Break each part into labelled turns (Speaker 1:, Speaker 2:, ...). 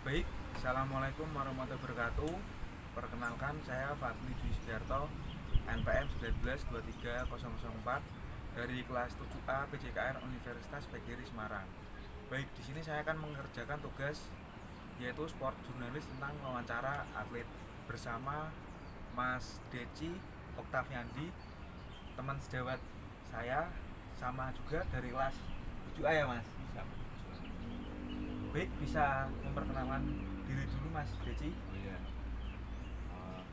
Speaker 1: Baik, Assalamualaikum warahmatullahi wabarakatuh. Perkenalkan, saya Fadli Dwi Sugiarto, NPM 192304 dari kelas 7A PJKR Universitas PGRI Semarang. Baik, di sini saya akan mengerjakan tugas yaitu sport jurnalis tentang wawancara atlet bersama Mas Deci Oktaviandi, teman sejawat saya, sama juga dari kelas 7A ya Mas. Baik, bisa memperkenalkan diri dulu Mas Deci.
Speaker 2: Oh iya.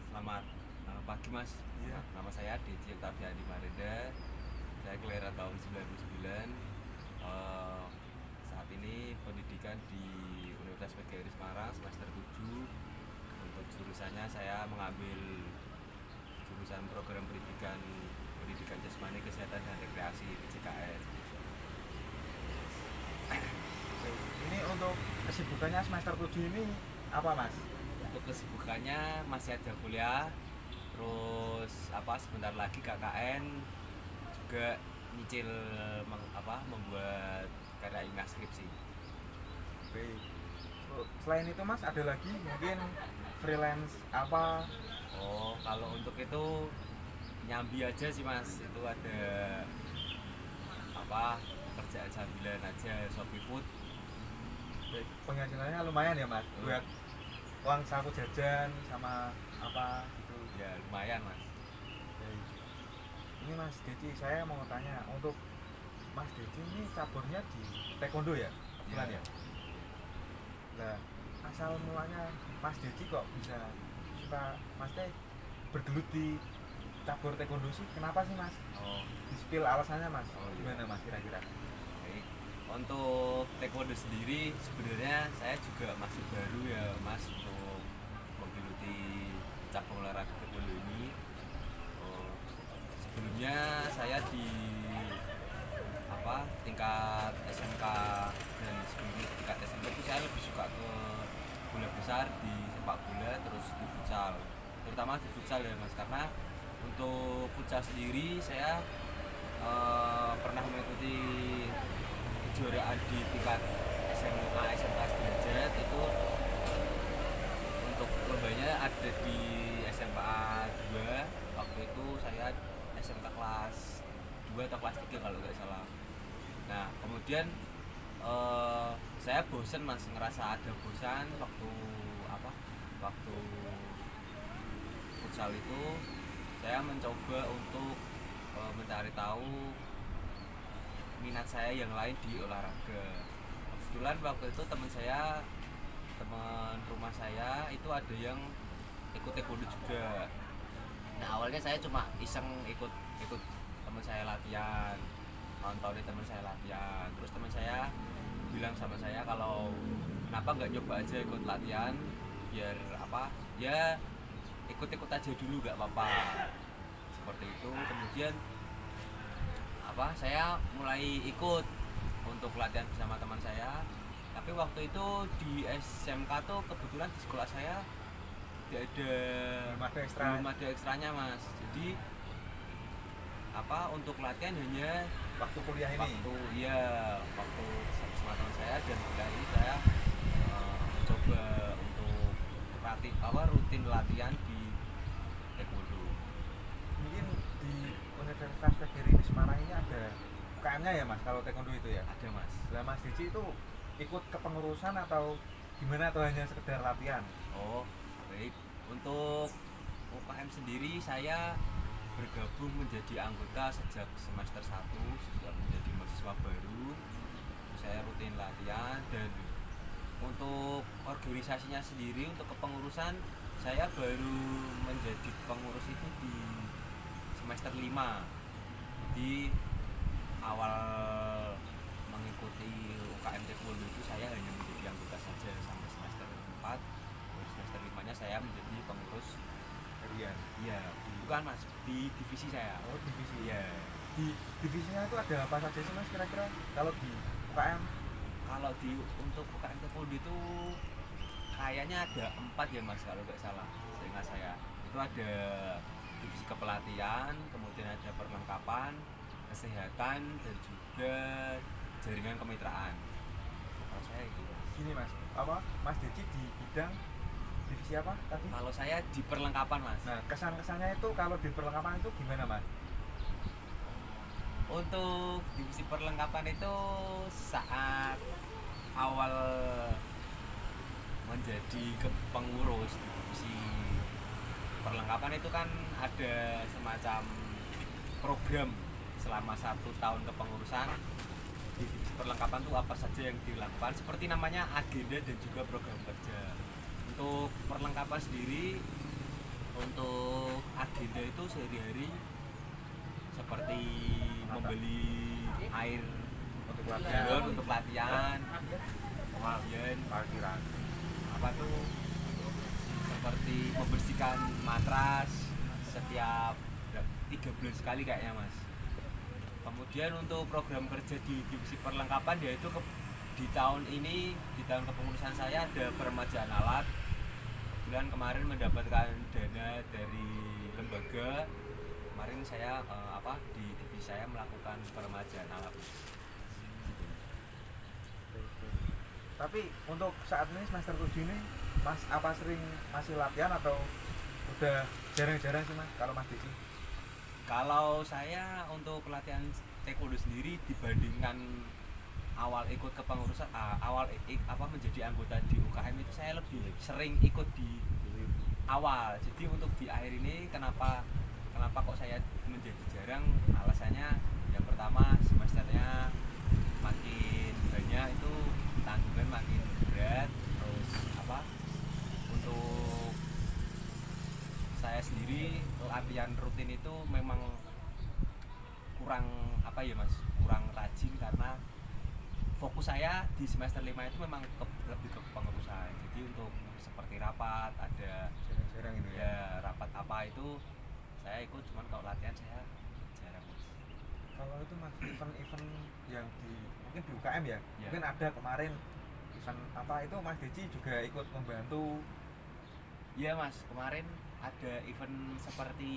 Speaker 2: Selamat pagi Mas.
Speaker 1: Iya.
Speaker 2: Nama saya Deci Oktaviandi Marenda. Saya kelahiran tahun 99. Saat ini pendidikan di Universitas PGRI Semarang semester 7. Untuk jurusannya saya mengambil jurusan program pendidikan jasmani kesehatan dan rekreasi PJKR.
Speaker 1: Ini untuk kesibukannya semester 7 ini apa Mas?
Speaker 2: Untuk kesibukannya masih ada kuliah, terus sebentar lagi KKN, juga nyicil membuat karya ilmiah skripsi.
Speaker 1: Baik. Selain itu Mas ada lagi mungkin freelance apa?
Speaker 2: Oh, kalau untuk itu nyambi aja sih Mas. Itu ada pekerjaan sambilan aja, Shopee Food.
Speaker 1: Baik. Penghasilannya lumayan ya Mas buat uang saku jajan sama apa gitu.
Speaker 2: Ya lumayan Mas.
Speaker 1: Baik. Ini Mas Deci, saya mau tanya, untuk Mas Deci ini caburnya di taekwondo ya? Kebetulan ya? Nah, asal mulanya Mas Deci kok bisa suka Mas Teh bergelut di cabur taekwondo sih? Kenapa sih Mas?
Speaker 2: Oh,
Speaker 1: Di spill alasannya Mas?
Speaker 2: Oh, iya.
Speaker 1: Gimana Mas kira-kira?
Speaker 2: baik. Untuk taekwondo sendiri sebenarnya saya juga masih baru ya Mas untuk menggeluti cabang olahraga taekwondo ini. Oh, sebelumnya saya di tingkat SMK, dan sebelumnya di tingkat SMK itu saya lebih suka ke bola besar, di sepak bola, terus di futsal, terutama di futsal ya Mas, karena untuk futsal sendiri saya pernah mengikuti kejuaraan di tingkat SMA SMK sederajat. Itu untuk lombanya ada di SMA 2. Waktu itu saya SMK kelas 2 atau kelas 3 kalau nggak salah. Nah kemudian saya bosen Mas, ngerasa ada bosan waktu futsal itu. Saya mencoba untuk mencari tahu minat saya yang lain di olahraga. Kebetulan waktu itu teman rumah saya itu ada yang ikut taekwondo juga. Nah awalnya saya cuma iseng ikut teman saya latihan, nontonin teman saya latihan. Terus teman saya bilang sama saya kalau kenapa nggak nyoba aja ikut latihan, biar ya ikut-ikut aja dulu, nggak apa-apa, seperti itu. Kemudian saya mulai ikut untuk latihan bersama teman saya. Tapi waktu itu di SMK tuh kebetulan di sekolah saya tidak ada, belum ada ekstranya Mas. Jadi untuk latihan hanya
Speaker 1: Waktu kuliah ini?
Speaker 2: waktu sama teman saya, dan kuliah ini saya mencoba untuk rutin latihan di taekwondo.
Speaker 1: Mungkin di Universitas PGRI di Semarang ini ada UKM-nya ya Mas kalau taekwondo itu ya?
Speaker 2: Ada Mas.
Speaker 1: Lah Mas Deci itu ikut kepengurusan atau gimana, atau hanya sekedar latihan?
Speaker 2: Oh baik, untuk UKM sendiri saya bergabung menjadi anggota sejak semester 1, sejak menjadi mahasiswa baru. Saya rutin latihan, dan untuk organisasinya sendiri, untuk kepengurusan, saya baru menjadi pengurus itu di semester 5. Di awal mengikuti UKM taekwondo itu saya hanya menjadi anggota saja sampai semester 4. Semester 5-nya saya menjadi pengurus
Speaker 1: Harian?
Speaker 2: Iya, bukan Mas, di divisi saya.
Speaker 1: Oh, divisi.
Speaker 2: Iya.
Speaker 1: Di divisinya itu ada apa saja sih Mas kira-kira kalau di UKM?
Speaker 2: Kalau untuk UKM taekwondo itu kayaknya ada 4 ya Mas kalau nggak salah, seingat saya. Itu ada divisi kepelatihan, kemudian ada perlengkapan, kesehatan, dan juga jaringan kemitraan. Kalau saya itu Mas.
Speaker 1: gini Mas, apa Mas Deci di bidang divisi apa tadi?
Speaker 2: Kalau saya di perlengkapan Mas.
Speaker 1: Nah, kesan-kesannya itu kalau di perlengkapan itu gimana Mas?
Speaker 2: Untuk divisi perlengkapan itu saat awal menjadi pengurus divisi perlengkapan itu kan ada semacam program selama 1 tahun kepengurusan di divisi perlengkapan itu apa saja yang dilakukan, seperti namanya agenda dan juga program kerja. Untuk perlengkapan sendiri, untuk agenda itu sehari-hari seperti membeli air
Speaker 1: Untuk
Speaker 2: galon untuk latihan, kemudian
Speaker 1: parkiran.
Speaker 2: apa tuh, seperti membersihkan matras setiap 3 bulan sekali kayaknya Mas. Kemudian untuk program kerja di divisi perlengkapan, yaitu di tahun ini, di tahun kepengurusan saya ada peremajaan alat. Kebetulan kemarin mendapatkan dana dari lembaga. Kemarin saya di divisi saya melakukan peremajaan alat.
Speaker 1: Tapi untuk saat ini semester 7 ini Mas apa sering masih latihan atau udah jarang-jarang sih Mas kalau Mas Deci?
Speaker 2: Kalau saya untuk pelatihan taekwondo sendiri, dibandingkan awal ikut kepengurusan, menjadi anggota di UKM itu, saya lebih sering ikut di awal. Jadi untuk di akhir ini kenapa kok saya menjadi jarang? Alasannya yang pertama, semesternya makin banyak, itu tanggungan makin berat. Terus untuk saya sendiri latihan rutin itu memang kurang kurang rajin, karena fokus saya di semester 5 itu memang lebih ke pengurusan. Jadi untuk seperti rapat, ada
Speaker 1: Jarang-jarang itu ya.
Speaker 2: rapat apa itu saya ikut, cuman kalau latihan saya jarang Mas.
Speaker 1: Kalau itu Mas event-event yang mungkin di UKM ya,
Speaker 2: Ya.
Speaker 1: mungkin ada kemarin event apa itu Mas Deci juga ikut membantu.
Speaker 2: Iya Mas, kemarin ada event seperti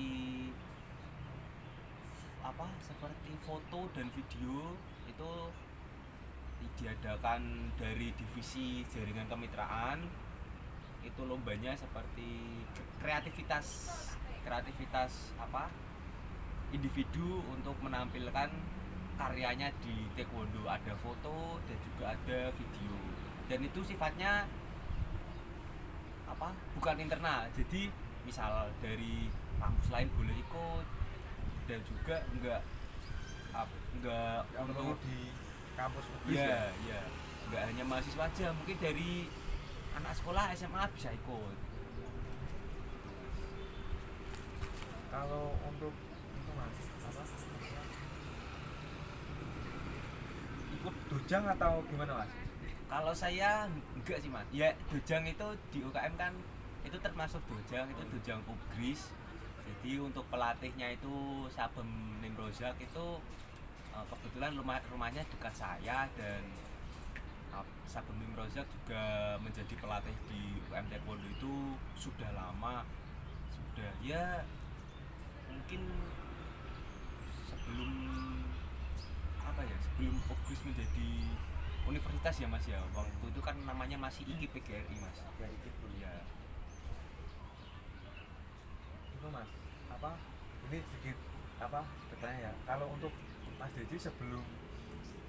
Speaker 2: seperti foto dan video, itu diadakan dari divisi jaringan kemitraan. Itu lombanya seperti kreativitas individu untuk menampilkan karyanya di taekwondo. Ada foto dan juga ada video, dan itu sifatnya bukan internal. Jadi misal dari kampus lain boleh ikut, dan juga enggak
Speaker 1: Untuk di kampus UGS
Speaker 2: ya, enggak hanya mahasiswa aja, mungkin dari anak sekolah SMA bisa ikut.
Speaker 1: Kalau untuk itu Mas ikut dojang atau gimana Mas?
Speaker 2: Kalau saya enggak sih Mas. Ya, dojang itu di UKM kan itu termasuk dojang, itu dojang UGRIS. Jadi untuk pelatihnya itu Sabem Nimrozak, itu kebetulan rumahnya dekat saya, dan Sabem Nimrozak juga menjadi pelatih di UKM Taekwondo itu sudah lama, sudah ya mungkin sebelum sebelum UGRIS menjadi universitas ya Mas ya. Waktu itu kan namanya masih IKIP PGRI Mas.
Speaker 1: Ya ikut dulu.
Speaker 2: Ya.
Speaker 1: Itu Mas ini sedikit bertanya ya, kalau untuk Mas Deci sebelum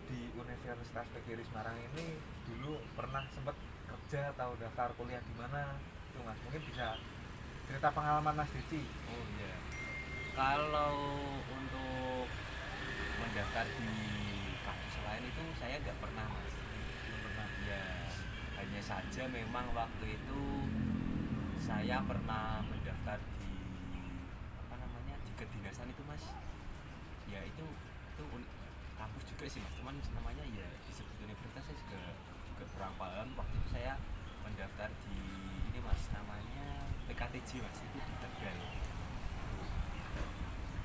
Speaker 1: di Universitas PGRI Semarang ini dulu pernah sempat kerja atau daftar kuliah di mana itu Mas, mungkin bisa cerita pengalaman Mas Deci.
Speaker 2: Oh iya. Kalau untuk mendaftar di kampus lain itu saya nggak pernah Mas.
Speaker 1: Belum pernah.
Speaker 2: Ya, hanya saja memang waktu itu saya pernah mendaftar di di kedinasan itu Mas. Ya itu kampus juga sih Mas, cuman namanya ya disebut universitas, saya juga kurang paham. Waktu itu saya mendaftar di ini Mas, namanya PKTJ Mas, itu di Tegal.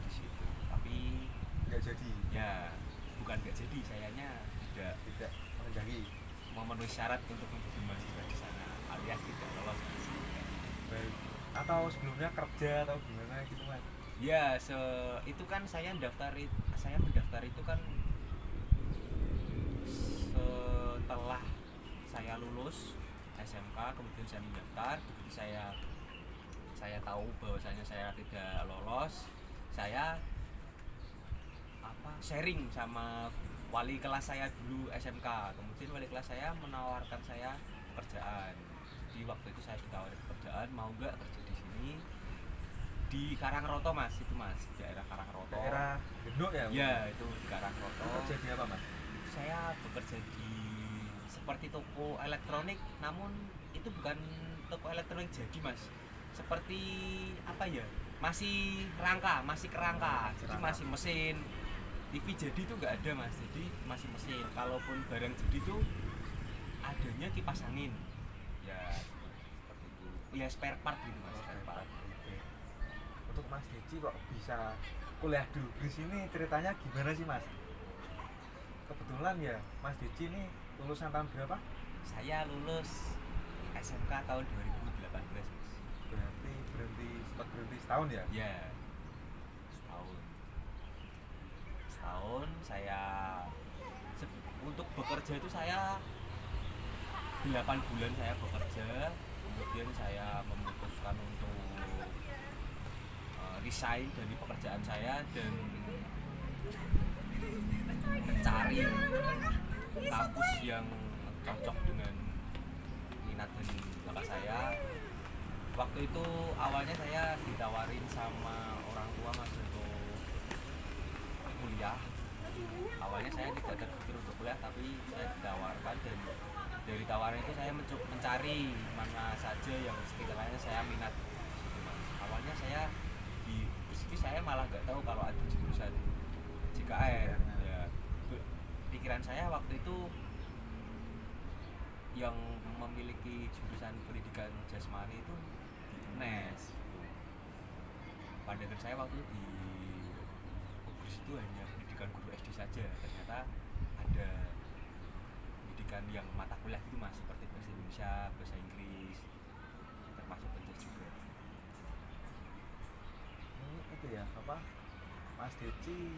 Speaker 2: Di situ. Tapi
Speaker 1: Nggak jadi.
Speaker 2: ya bukan nggak jadi, sayanya tidak memenuhi syarat untuk menjadi mahasiswa di sana, alias tidak lolos.
Speaker 1: Baik. Atau sebelumnya kerja atau gimana gitu Mas?
Speaker 2: Ya, itu kan saya mendaftar itu kan setelah saya lulus SMK, kemudian saya mendaftar. Begitu saya tahu bahwasanya saya tidak lolos, saya sharing sama wali kelas saya dulu SMK. Kemudian wali kelas saya menawarkan saya pekerjaan. Jadi waktu itu saya ditawarin pekerjaan, mau nggak kerja di sini di Karangroto mas, itu mas, daerah Karangroto.
Speaker 1: Daerah Genduk ya?
Speaker 2: Ya itu di Karangroto.
Speaker 1: Kerja di apa mas?
Speaker 2: Saya bekerja di seperti toko elektronik, namun itu bukan toko elektronik jadi mas, seperti apa ya, masih kerangka, jadi masih mesin. TV jadi itu nggak ada mas, jadi masih mesin. Kalaupun barang jadi itu adanya kipas angin ya, seperti itu ya, spare part gitu mas. Spare part.
Speaker 1: Untuk Mas Deci kok bisa kuliah dulu di sini, ceritanya gimana sih mas? Kebetulan ya Mas Deci ini lulusan tahun berapa?
Speaker 2: Saya lulus SMK tahun 2018 mas.
Speaker 1: Berarti sempat berhenti setahun ya?
Speaker 2: Ya setahun saya untuk bekerja itu saya 8 bulan saya bekerja, kemudian saya memutuskan untuk resign dari pekerjaan saya dan mencari kampus yang cocok dengan minat dan bakat saya. Waktu itu awalnya saya ditawarin sama orang tua mas untuk kuliah. Awalnya saya tidak terpikir untuk kuliah, tapi saya ditawarkan, dan dari tawaran itu saya mencari mana saja yang sekiranya saya minat. Awalnya saya di situ saya malah nggak tahu kalau ada jurusan JKR ya. Pikiran saya waktu itu yang memiliki jurusan pendidikan jasmani itu di UNES. Pandangan saya waktu itu di Ubrus itu hanya pendidikan guru SD saja. Ternyata ada pendidikan yang mata kuliah gitu mas, seperti bahasa Indonesia, bahasa Inggris, termasuk penjas juga.
Speaker 1: Ini itu ya apa, Mas Deci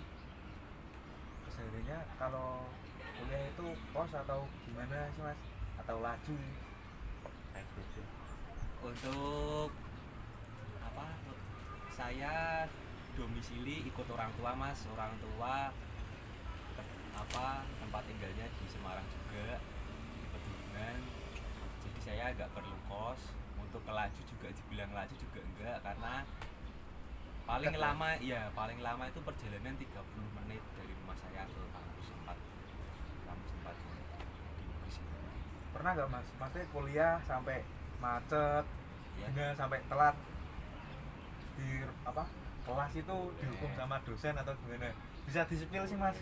Speaker 1: kesehariannya kalau kuliah itu pos atau gimana sih mas? Atau laju?
Speaker 2: Untuk apa, saya domisili ikut orang tua mas. Orang tua tempat tinggalnya di Semarang juga, di Pegunungan. Jadi saya agak perlu kos. Untuk ke laju juga dibilang laju juga enggak, karena paling lama itu perjalanan 30 menit dari rumah saya ke kampus 4 di Bugis.
Speaker 1: Pernah nggak mas? Maksudnya kuliah sampai macet,
Speaker 2: Ya.
Speaker 1: sampai telat di kelas itu dihukum sama dosen atau gimana? Bisa disepil sih mas?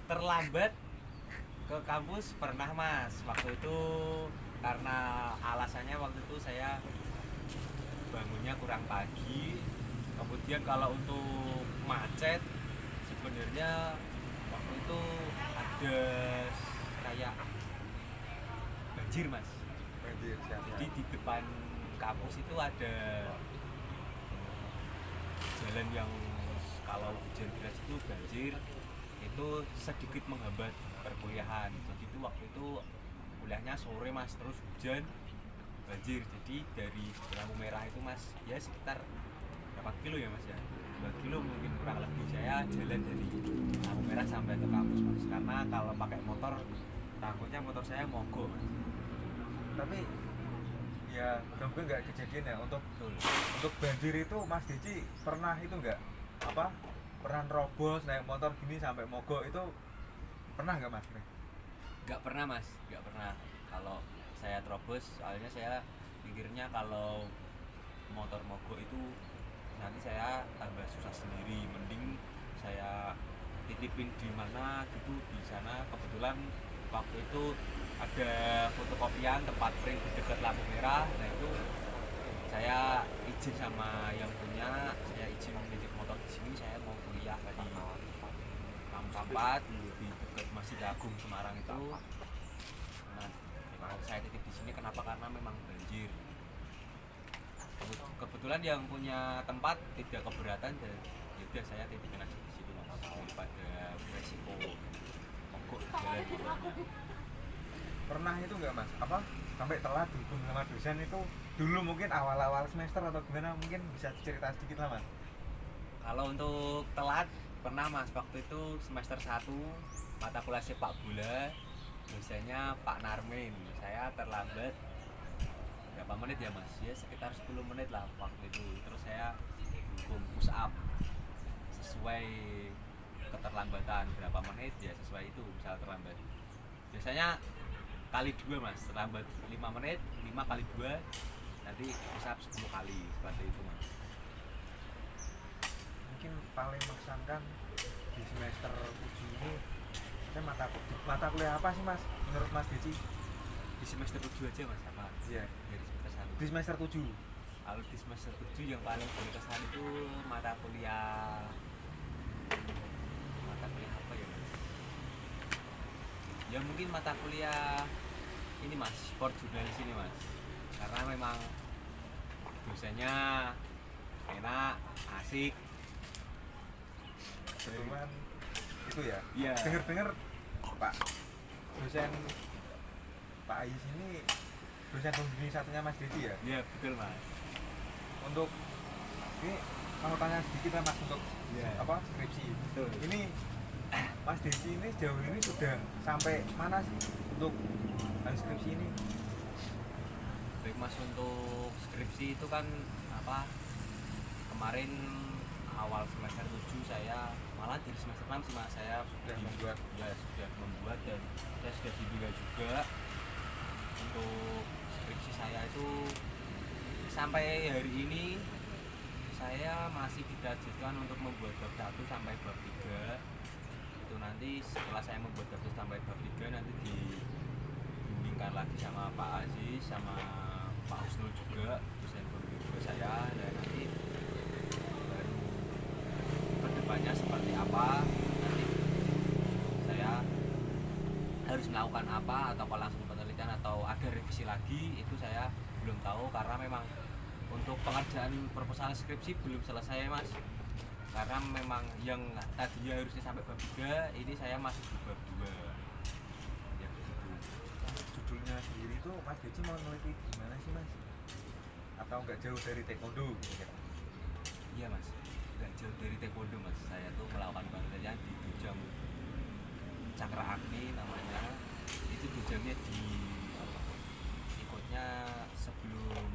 Speaker 2: Terlambat ke kampus pernah mas. Waktu itu karena alasannya waktu itu saya bangunnya kurang pagi. Kemudian kalau untuk macet sebenarnya waktu itu ada kayak banjir mas.
Speaker 1: Banjir, siap.
Speaker 2: Jadi di depan kampus itu ada jalan yang kalau hujan deras itu banjir, itu sedikit menghambat perkuliahan. Jadi itu waktu itu kuliahnya sore mas, terus hujan, banjir. Jadi dari lampu merah itu mas, ya sekitar berapa kilo ya mas ya, 2 kilo mungkin kurang lebih. Saya jalan dari lampu merah sampai ke kampus mas, karena kalau pakai motor takutnya motor saya mogok mas.
Speaker 1: Tapi ya mudah-mudahan nggak kejadian ya. Untuk banjir itu Mas Deci pernah itu nggak pernah nerobos naik motor gini sampai mogok, itu pernah nggak mas?
Speaker 2: Nggak pernah mas, nggak pernah. Kalau saya terobos, soalnya saya pikirnya kalau motor mogok itu nanti saya tambah susah sendiri, mending saya titipin di mana gitu, di sana. Kebetulan waktu itu ada fotokopian tempat print di dekat lampu merah. Nah itu saya izin sama yang punya, saya izin menitip motor di sini, saya mau kuliah di kampus 4 di dekat Masjid Agung Semarang itu. Nah kalau saya titip di sini kenapa, karena memang banjir. Kebetulan yang punya tempat tidak keberatan, dan yaudah saya titipin aja di sini mas, daripada resiko mogok di jalan.
Speaker 1: pernah itu nggak mas apa sampai telat dihukum sama dosen itu dulu mungkin awal-awal semester atau gimana, mungkin bisa cerita sedikit lah mas.
Speaker 2: Kalau untuk telat pernah mas, waktu itu semester 1 mata kuliah sepak bola, dosennya Pak Narmin. Saya terlambat berapa menit ya mas, ya sekitar 10 menit lah waktu itu. Terus saya hukum push up sesuai keterlambatan berapa menit ya, sesuai itu misal terlambat biasanya kali 2 mas, terlambat 5 menit 5 kali 2 nanti push up 10 kali seperti itu mas.
Speaker 1: Mungkin paling mengesankan di semester 7 ini saya mata kuliah apa sih mas menurut mas Deci?
Speaker 2: Di semester 7 aja mas apa?
Speaker 1: Iya,
Speaker 2: Dari semester 1.
Speaker 1: di semester 7.
Speaker 2: Kalau di semester 7 yang paling berkesan itu mata kuliah apa ya mas? Ya mungkin mata kuliah ini mas, sport jurnalis ini mas, karena memang dosennya enak, asik.
Speaker 1: Kebetulan itu ya.
Speaker 2: Iya.
Speaker 1: Dengar Pak dosen Pak Ais ini dosen pembimbing satunya Mas Deci ya.
Speaker 2: Iya betul mas.
Speaker 1: Untuk ini mau tanya sedikit lah mas untuk
Speaker 2: Iya.
Speaker 1: apa skripsi.
Speaker 2: Betul.
Speaker 1: Ini Mas Deci ini sejauh ini sudah sampai mana sih untuk skripsi ini?
Speaker 2: Baik mas, untuk skripsi itu kan apa, kemarin awal semester 7 saya malah di semester 6 sih mas, saya
Speaker 1: Sudah membuat.
Speaker 2: ya sudah membuat dan saya sudah dibimbing juga untuk skripsi saya itu. Sampai hari ini saya masih ditargetkan untuk membuat bab 1 sampai bab 3. Itu nanti setelah saya membuat bab 1 sampai bab 3 nanti dibimbingkan lagi sama Pak Aziz sama Pak Husnul juga, dosen pembimbing juga saya, dan nanti baru kedepannya seperti apa, nanti saya harus melakukan apa, atau langsung penelitian atau ada revisi lagi, itu saya belum tahu karena memang untuk pengerjaan proposal skripsi belum selesai mas, karena memang yang tadinya harusnya sampai bab 3 ini saya masih di bab 2 ya begitu.
Speaker 1: Judulnya sendiri itu Mas Deci mau neliti gimana sih mas? Atau nggak jauh dari taekwondo?
Speaker 2: Iya mas, nggak jauh dari taekwondo mas, saya tuh melakukan penelitian di Dojang Cakra Agni namanya. Itu dojangnya di ikutnya sebelum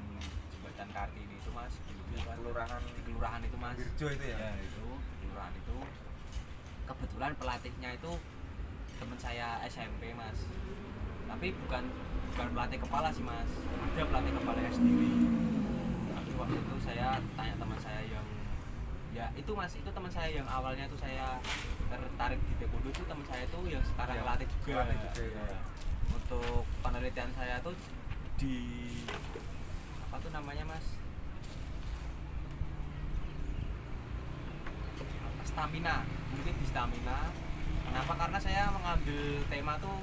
Speaker 2: jembatan Kartini itu mas,
Speaker 1: Di
Speaker 2: kelurahan itu mas,
Speaker 1: Wirjo itu ya?
Speaker 2: ya itu kelurahan itu. Kebetulan pelatihnya itu teman saya SMP mas, tapi bukan pelatih kepala sih mas, ada pelatih kepalanya sendiri. Tapi waktu itu saya tanya teman saya yang ya itu mas, itu teman saya yang awalnya tuh saya tertarik di taekwondo itu, teman saya tuh yang sekarang
Speaker 1: Ya,
Speaker 2: pelatih juga,
Speaker 1: ya.
Speaker 2: Untuk penelitian saya tuh di apa tuh namanya mas, stamina, mungkin di stamina. Kenapa? Karena saya mengambil tema tuh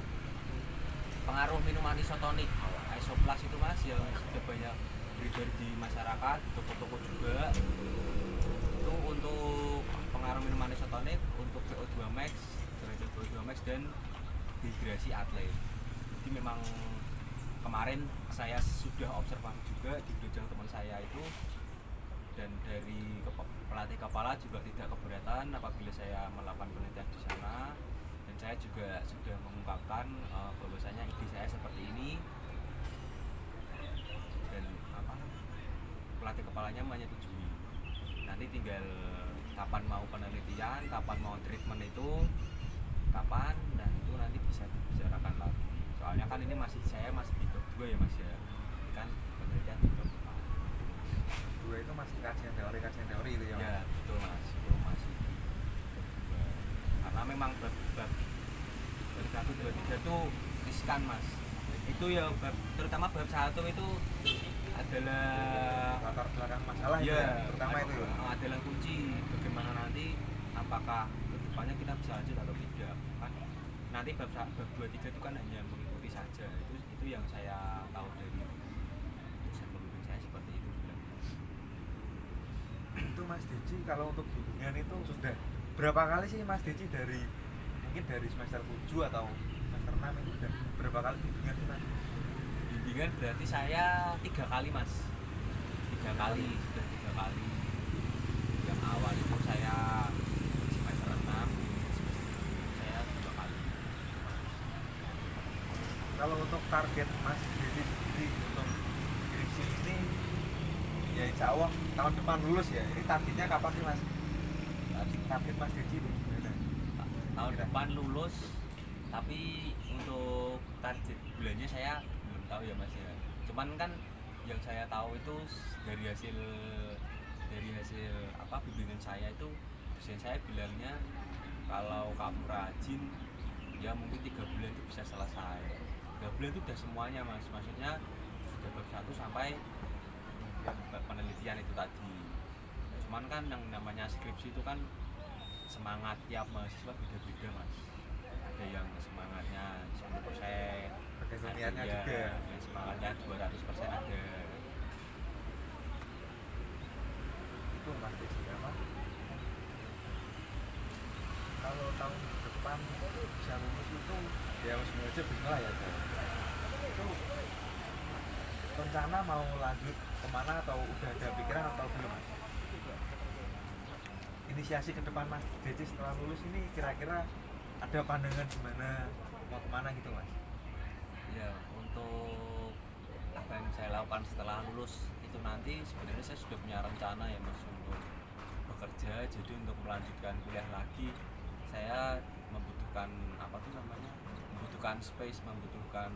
Speaker 2: pengaruh minuman isotonik, isoplas itu mas, yang sudah banyak beredar di masyarakat, di toko-toko juga. Itu untuk pengaruh minuman isotonik, untuk VO2 max, derajat VO2 max dan dehidrasi atlet. Jadi memang kemarin saya sudah observasi juga di dojang teman saya itu, dan dari pelatih kepala juga tidak keberatan apabila saya melakukan penelitian di sana, dan saya juga sudah mengungkapkan bahwasanya ide saya seperti ini, dan apa, pelatih kepalanya menyetujui. Nanti tinggal kapan mau penelitian, kapan mau treatment itu kapan, dan itu nanti bisa dibicarakan lagi. Soalnya kan ini saya masih di bab 2 ya mas ya, kan penelitian di bab
Speaker 1: 2 itu masih kajian teori itu ya?
Speaker 2: ya betul mas, itu masih di bab 2. Karena memang bab 1, 2, 3 itu riskan mas. Itu ya terutama bab 1 itu adalah
Speaker 1: latar belakang masalah
Speaker 2: ya,
Speaker 1: itu ya, terutama itu ya?
Speaker 2: adalah kunci bagaimana nanti apakah kedepannya kita bisa lanjut atau tidak kan. Nanti bab 2, 3 itu kan hanya mengikuti saja, itu yang saya tahu dari dosen pembimbing saya seperti itu.
Speaker 1: Itu Mas Deci kalau untuk bimbingan itu sudah berapa kali sih Mas Deci dari mungkin dari semester 7 atau semester 6 itu sudah berapa kali bimbingan sih mas?
Speaker 2: Bimbingan berarti saya 3 kali mas, 3 kali, sudah 3 kali. Yang awal itu saya semester 6, saya 2 kali.
Speaker 1: Kalau untuk target mas jadi sendiri untuk skripsi ini ya insya Allah tahun depan lulus ya, ini targetnya kapan sih mas? Target mas Dedi itu gimana?
Speaker 2: Tahun
Speaker 1: Kira.
Speaker 2: depan lulus, tapi untuk target bulannya saya belum tahu ya mas ya. Cuman kan yang saya tahu itu dari hasil apa bimbingan saya itu, dosen saya bilangnya kalau kamu rajin ya mungkin 3 bulan itu bisa selesai. 3 bulan itu udah semuanya mas, maksudnya sudah bab 1 sampai penelitian itu tadi. Cuman kan yang namanya skripsi itu kan semangat tiap mahasiswa beda-beda mas. Ada yang semangatnya 10%,
Speaker 1: Tergantung
Speaker 2: ada
Speaker 1: niatnya juga.
Speaker 2: yang semangatnya 200% ada.
Speaker 1: Itu mas Dedi apa? Kalau tahun depan bisa lulus itu ya semuanya bismillah ya. Itu rencana mau lanjut kemana atau udah ada pikiran atau belum mas? Inisiasi ke depan mas Dedi setelah lulus ini kira-kira ada pandangan gimana mau kemana gitu mas?
Speaker 2: Ya untuk apa yang saya lakukan setelah lulus itu nanti sebenarnya saya sudah punya rencana ya mas untuk bekerja. Jadi untuk melanjutkan kuliah lagi saya membutuhkan apa tuh namanya, membutuhkan space, membutuhkan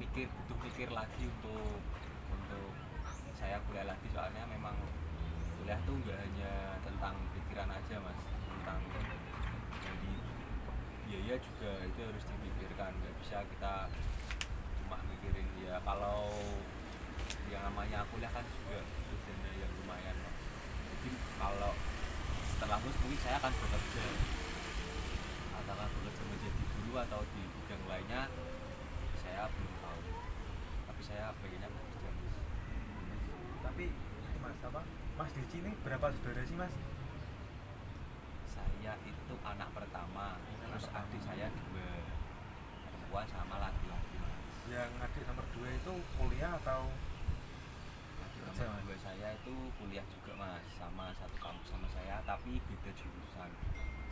Speaker 2: butuh mikir lagi untuk saya kuliah lagi. Soalnya memang kuliah tuh nggak hanya tentang pikiran aja mas, tentang jadi biaya juga itu harus dipikirkan. Nggak bisa kita cuma mikirin ya, kalau yang namanya kuliah kan juga butuh dana yang lumayan mas. Jadi kalau setelah lulus mungkin saya akan bekerja, apakah bekerja menjadi guru atau di bidang lainnya saya belum tahu, tapi saya pengennya bekerja mas.
Speaker 1: Tapi itu mas apa? Mas Dedi ini berapa saudara sih mas?
Speaker 2: Saya itu anak pertama, terus adik saya 2, perempuan sama laki-laki mas.
Speaker 1: Yang adik nomor 2 itu kuliah atau
Speaker 2: Adik
Speaker 1: kerja,
Speaker 2: nomor
Speaker 1: Mas?
Speaker 2: 2 saya itu kuliah juga mas, sama satu kampus sama saya tapi beda jurusan.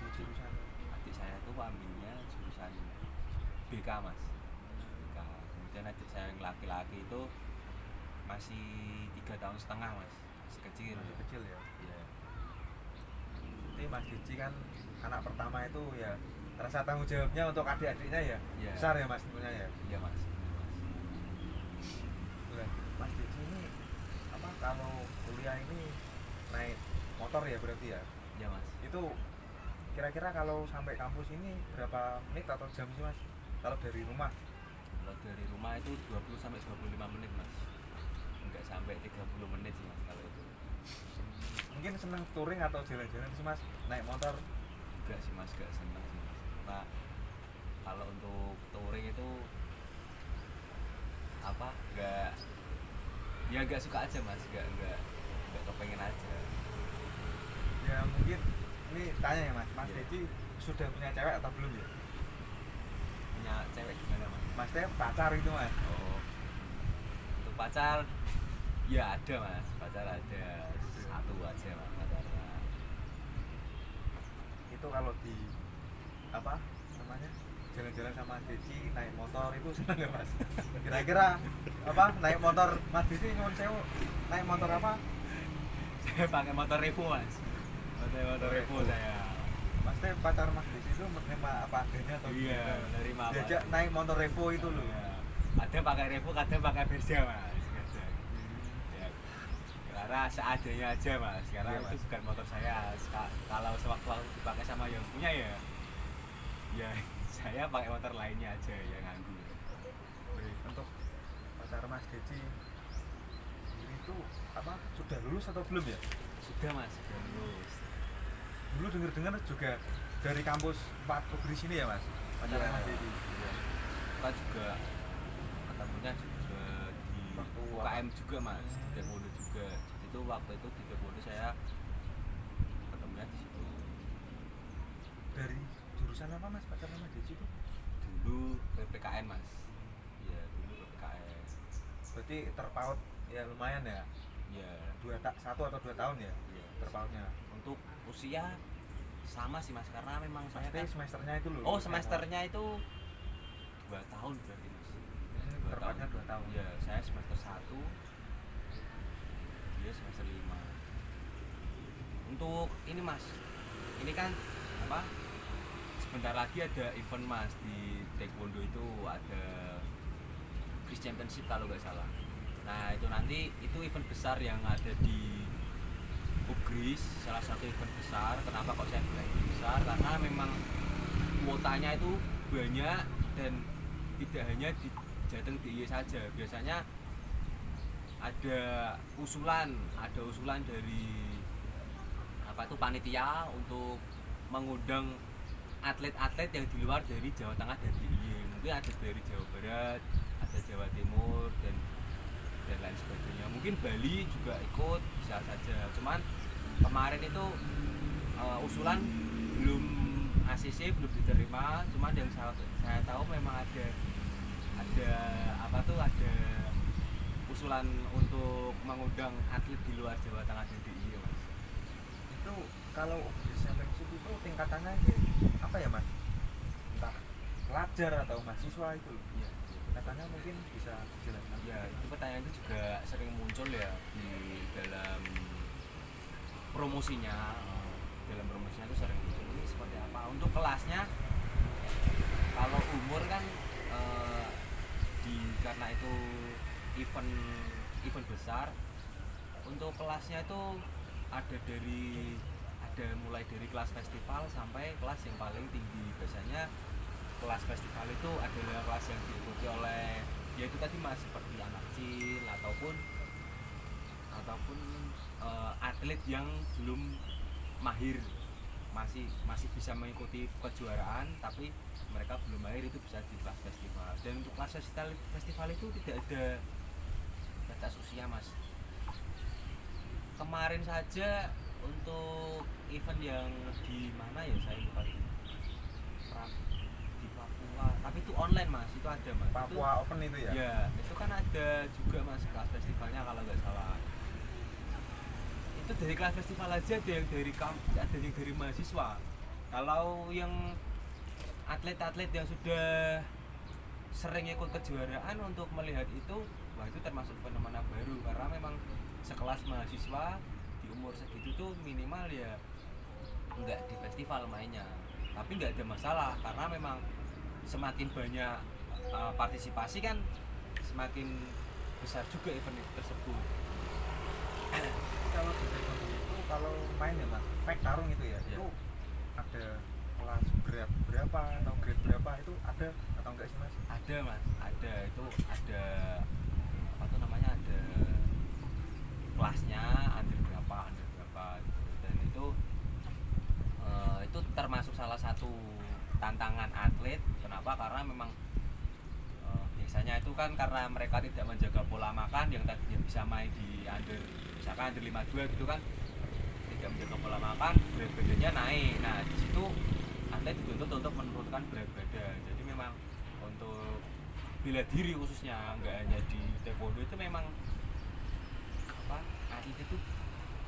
Speaker 1: Di jurusan
Speaker 2: Adik saya tuh ambilnya jurusan BK mas, BK. Kemudian adik saya yang laki-laki itu masih 3 tahun setengah mas, masih kecil.
Speaker 1: masih kecil ya.
Speaker 2: Iya.
Speaker 1: Ini Mas Dedi kan anak pertama itu ya rasa tanggung jawabnya untuk adik-adiknya ya
Speaker 2: Iya.
Speaker 1: besar ya mas tentunya ya.
Speaker 2: Iya mas.
Speaker 1: Nah, Mas Dedi ini apa kalau kuliah ini naik motor ya berarti ya?
Speaker 2: Iya mas.
Speaker 1: Itu kira-kira kalau sampai kampus ini berapa menit atau jam sih mas? Kalau dari rumah?
Speaker 2: Kalau dari rumah itu 20 sampai 25 menit mas, enggak sampai 30 menit sih mas kalau itu.
Speaker 1: Mungkin seneng touring atau jalan-jalan sih mas naik motor?
Speaker 2: Enggak sih mas, enggak seneng sih mas. Nah kalau untuk touring itu apa, enggak, ya enggak suka aja mas, enggak kepengen aja.
Speaker 1: Ya mungkin ini tanya ya mas, Mas
Speaker 2: Iya.
Speaker 1: Dedi sudah punya cewek atau belum ya?
Speaker 2: Punya cewek gimana mas?
Speaker 1: Mas Dedi pacar itu mas?
Speaker 2: Oh, untuk pacar ya ada mas, pacar ada satu aja mas pacarnya.
Speaker 1: Itu kalau di apa namanya jalan-jalan sama Mas Dedi naik motor itu seneng nggak mas? Kira-kira apa naik motor Mas Dedi nyuwun sewu naik motor apa?
Speaker 2: Saya pakai motor Revo mas, motor Revo saya.
Speaker 1: Mas Dedi pacar Mas Dedi itu menerima apa adanya atau
Speaker 2: Iya,
Speaker 1: gimana?
Speaker 2: menerima apa
Speaker 1: Diajak
Speaker 2: adanya.
Speaker 1: naik motor Revo itu loh.
Speaker 2: Ya, ada pakai Revo, kadang pakai Verja mas. Kadang. Ya, karena seadanya aja mas, karena
Speaker 1: Iya,
Speaker 2: itu
Speaker 1: Mas.
Speaker 2: bukan motor saya. Kalau sewaktu-waktu dipakai sama yang punya ya, ya saya pakai motor lainnya aja yang nganggu.
Speaker 1: Untuk pacar Mas Dedi ini tuh apa sudah lulus atau belum ya?
Speaker 2: Sudah mas, sudah lulus.
Speaker 1: Dulu dengar-dengar juga dari kampus 4 Ugri sini ya mas? Pacarnya Mas Dedi.
Speaker 2: Iya. Kita juga ketemunya juga di
Speaker 1: Waktu
Speaker 2: UKM juga mas, di Tepodo juga. Jadi itu waktu itu di Tepodo saya ketemunya di situ.
Speaker 1: Dari jurusan apa mas pacarnya Mas Dedi itu?
Speaker 2: Dulu dulu PPKN Mas. Iya, dulu PPKN.
Speaker 1: Berarti terpaut ya lumayan ya.
Speaker 2: Iya.
Speaker 1: 1 atau 2 tahun ya
Speaker 2: Iya.
Speaker 1: terpautnya.
Speaker 2: Untuk usia sama sih Mas, karena memang saya
Speaker 1: Pasti
Speaker 2: kan
Speaker 1: semesternya itu loh.
Speaker 2: oh semesternya itu 2 tahun berarti Mas. 2
Speaker 1: terpautnya 2 tahun.
Speaker 2: Iya, saya semester 1, dia semester 5. Untuk ini Mas, ini kan apa? Sebentar lagi ada event Mas di taekwondo itu, ada Chris Championship kalau nggak salah. Nah itu nanti itu event besar yang ada di Ugris, salah satu event besar. Kenapa kok saya bilang event besar? Karena memang kuotanya itu banyak dan tidak hanya di Jateng DIY saja. Biasanya ada usulan dari apa itu panitia untuk mengundang atlet-atlet yang di luar dari Jawa Tengah dan DIY. Mungkin ada dari Jawa Barat, ada Jawa Timur dan lain sebagainya. Mungkin Bali juga ikut, bisa saja. Cuman kemarin itu usulan belum ACC belum diterima. Cuman yang saya tahu memang ada usulan untuk mengundang atlet di luar Jawa Tengah dan DIY Mas.
Speaker 1: Itu kalau championship itu tingkatannya itu apa ya Mas? Entah pelajar atau mahasiswa itu loh.
Speaker 2: Iya.
Speaker 1: Tingkatannya mungkin bisa dijelaskan.
Speaker 2: Ya, itu pertanyaan itu juga sering muncul ya di dalam promosinya. Dalam promosinya itu sering muncul ini seperti apa. Untuk kelasnya, kalau umur kan karena itu event besar. Untuk kelasnya itu ada mulai dari kelas festival sampai kelas yang paling tinggi. Biasanya kelas festival itu adalah kelas yang diikuti oleh yaitu tadi Mas, seperti anak kecil ataupun atlet yang belum mahir, masih bisa mengikuti kejuaraan tapi mereka belum mahir, itu bisa di kelas festival. Dan untuk kelas festival itu tidak ada batas usia Mas. Kemarin saja untuk event yang di mana ya saya lupa, di Papua, tapi itu online Mas, itu ada Mas.
Speaker 1: Papua itu, Open itu ya?
Speaker 2: Ya, itu kan ada juga Mas kelas festivalnya kalau nggak salah. Itu dari kelas festival aja ada yang dari mahasiswa. Kalau yang atlet-atlet yang sudah sering ikut kejuaraan untuk melihat itu, wah itu termasuk fenomena baru karena memang sekelas mahasiswa di umur segitu tuh minimal ya nggak di festival mainnya, tapi nggak ada masalah karena memang semakin banyak partisipasi kan semakin besar juga event tersebut.
Speaker 1: Kalau di taekwondo itu kalau main ya Mas, fake tarung itu ya, itu ada kelas berapa atau grade berapa itu ada atau enggak sih Mas?
Speaker 2: Ada Mas, ada, itu ada apa tuh namanya, ada kelasnya under berapa gitu. Dan itu termasuk salah satu tantangan atlet. Kenapa? Karena memang biasanya itu kan karena mereka tidak menjaga pola makan, yang tadinya bisa main di misalkan under 52 gitu kan, tidak menjaga pola makan, berat badannya naik. Nah di situ atlet dituntut untuk menurunkan berat badan. Jadi memang untuk bela diri khususnya, nggak hanya di taekwondo, itu memang atlet itu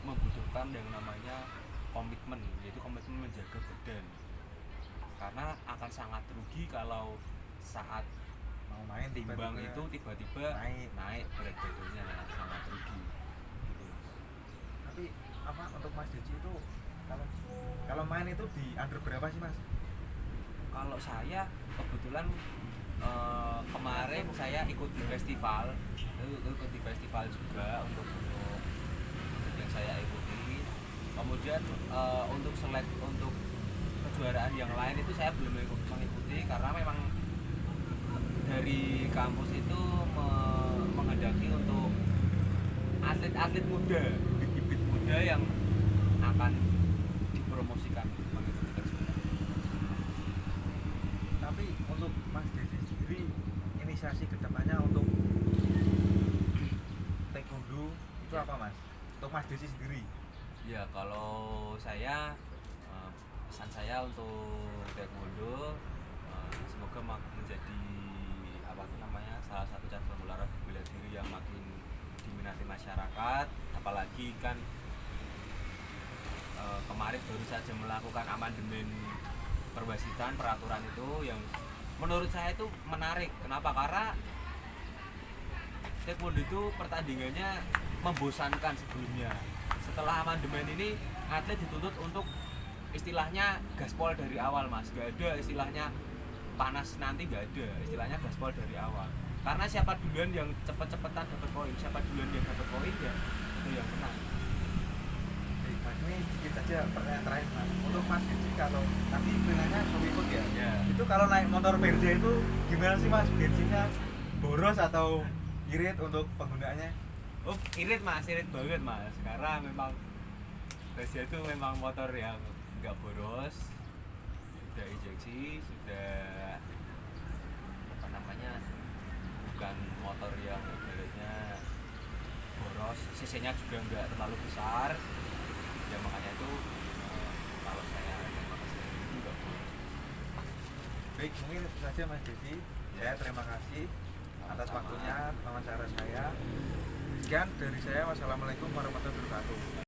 Speaker 2: membutuhkan yang namanya komitmen, yaitu komitmen menjaga badan, karena akan sangat rugi kalau saat
Speaker 1: mau main
Speaker 2: timbang itu tiba-tiba naik berat badannya, sangat rugi gitu.
Speaker 1: Tapi apa untuk Mas Deci itu kalau main itu di under berapa sih Mas?
Speaker 2: Kalau saya kebetulan kemarin saya ikut di festival juga untuk yang saya ikuti. Kemudian untuk kejuaraan yang lain itu saya belum mengikuti karena memang dari kampus itu menghendaki untuk atlet-atlet muda, bibit-bibit muda yang akan dipromosikan mengikuti kejuaraan.
Speaker 1: Tapi untuk Mas Deci sendiri, inisiasi kedepannya untuk taekwondo itu apa Mas? Untuk Mas Deci sendiri?
Speaker 2: Ya kalau saya pesan saya untuk taekwondo, semoga semoga menjadi apa tuh namanya salah satu cabang olahraga bela diri yang makin diminati masyarakat, apalagi kan kemarin baru saja melakukan amandemen perwasitan peraturan itu yang menurut saya itu menarik. Kenapa? Karena taekwondo itu pertandingannya membosankan sebelumnya. Setelah amandemen ini atlet dituntut untuk istilahnya gaspol dari awal, Mas. Gak ada istilahnya panas nanti, gak ada istilahnya gaspol dari awal. Karena siapa duluan yang cepet-cepetan dapat poin, siapa duluan yang dapat poin ya itu yang menang.
Speaker 1: Mas, ini sedikit saja pertanyaan terakhir Mas. Untuk Mas Gensi kalau nanti pilihannya suami ikut ya?
Speaker 2: Ya.
Speaker 1: Itu kalau naik motor Verja itu gimana sih Mas? Bensinnya boros atau irit untuk penggunaannya?
Speaker 2: Oh, irit Mas, irit banget Mas. Karena memang Verja itu memang motor yang nggak boros, sudah injeksi, sudah apa namanya, bukan motor yang ibaratnya boros, cc-nya juga nggak terlalu besar ya, makanya itu kalau saya itu nggak boros.
Speaker 1: Baik, mungkin itu saja Mas Gensi. Saya terima kasih atas
Speaker 2: Sama-sama.
Speaker 1: waktunya wawancara saya. Sekian dari saya. Wassalamualaikum warahmatullahi wabarakatuh.